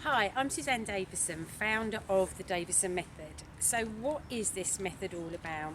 Hi, I'm Suzanne Davison, founder of the Davison Method. So what is this method all about?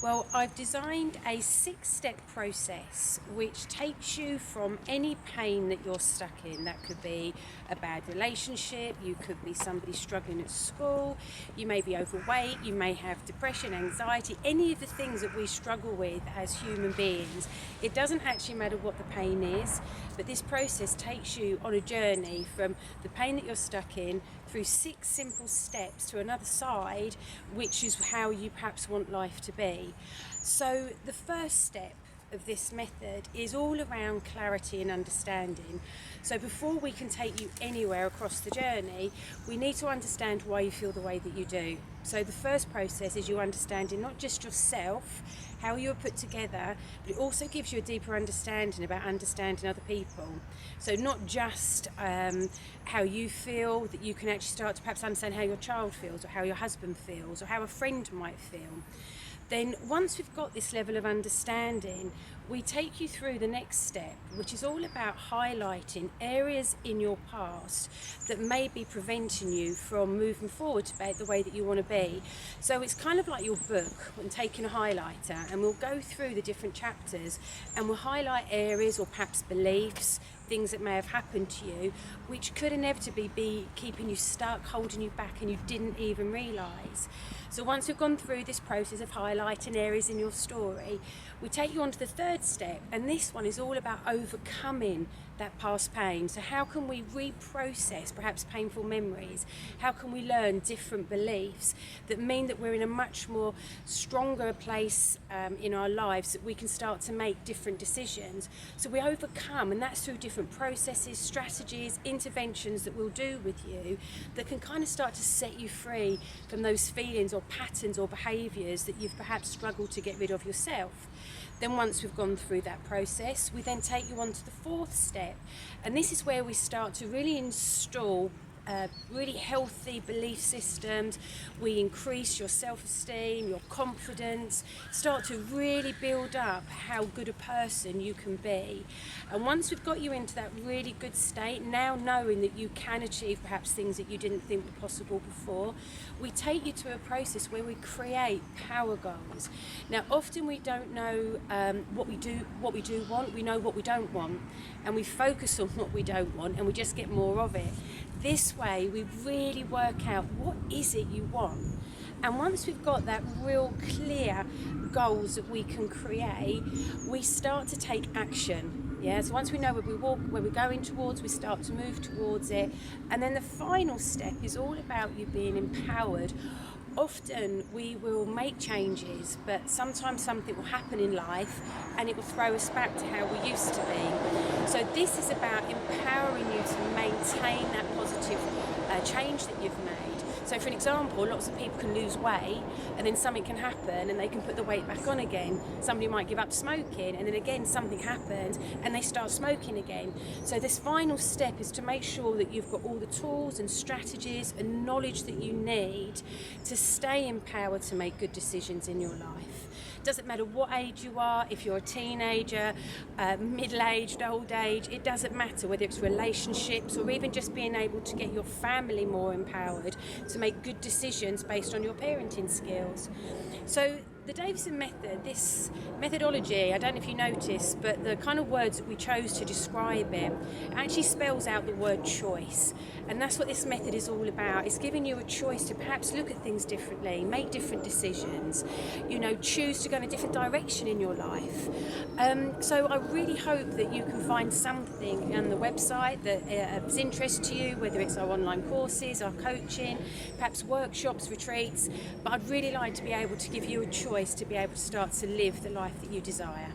Well, I've designed a 6-step process which takes you from any pain that you're stuck in. That could be a bad relationship, you could be somebody struggling at school, you may be overweight, you may have depression, anxiety, any of the things that we struggle with as human beings. It doesn't actually matter what the pain is, but this process takes you on a journey from the pain that you're stuck in through 6 simple steps to another side, which is how you perhaps want life to be. So the first step of this method is all around clarity and understanding. So before we can take you anywhere across the journey, we need to understand why you feel the way that you do. So the first process is you understanding not just yourself, how you are put together, but it also gives you a deeper understanding about understanding other people. So not just how you feel, that you can actually start to perhaps understand how your child feels, or how your husband feels, or how a friend might feel. Then once we've got this level of understanding, we take you through the next step, which is all about highlighting areas in your past that may be preventing you from moving forward to the way that you want to be. So it's kind of like your book when taking a highlighter, and we'll go through the different chapters and we'll highlight areas or perhaps beliefs, things that may have happened to you, which could inevitably be keeping you stuck, holding you back, and you didn't even realise. So once we've gone through this process of highlighting areas in your story, we take you on to the third step, and this one is all about overcoming that past pain. So how can we reprocess perhaps painful memories? How can we learn different beliefs that mean that we're in a much more stronger place in our lives, that we can start to make different decisions? So we overcome, and that's through different processes, strategies, interventions that we'll do with you that can kind of start to set you free from those feelings or patterns or behaviours that you've perhaps struggled to get rid of yourself. Then once we've gone through that process, we then take you on to the fourth step, and this is where we start to really install really healthy belief systems. We increase your self-esteem, your confidence, start to really build up how good a person you can be. And once we've got you into that really good state, now knowing that you can achieve perhaps things that you didn't think were possible before, we take you to a process where we create power goals. Now often we don't know what we do want, we know what we don't want, and we focus on what we don't want and we just get more of it. This way we really work out what is it you want, and once we've got that real clear goals that we can create, we start to take action. So once we know where we're going towards, we start to move towards it. And then the final step is all about you being empowered. Often we will make changes, but sometimes something will happen in life and it will throw us back to how we used to be. So this is about empowering you to maintain that positive change that you've made. So for an example, lots of people can lose weight and then something can happen and they can put the weight back on again. Somebody might give up smoking and then again something happens and they start smoking again. So this final step is to make sure that you've got all the tools and strategies and knowledge that you need to stay empowered to make good decisions in your life. Doesn't matter what age you are, if you're a teenager, middle-aged, old age, it doesn't matter whether it's relationships or even just being able to get your family more empowered to make good decisions based on your parenting skills. So the Davison Method, this methodology, I don't know if you noticed, but the kind of words that we chose to describe it actually spells out the word choice. And that's what this method is all about. It's giving you a choice to perhaps look at things differently, make different decisions, choose to go in a different direction in your life. So I really hope that you can find something on the website that is interest to you, whether it's our online courses, our coaching, perhaps workshops, retreats. But I'd really like to be able to give you a choice to be able to start to live the life that you desire.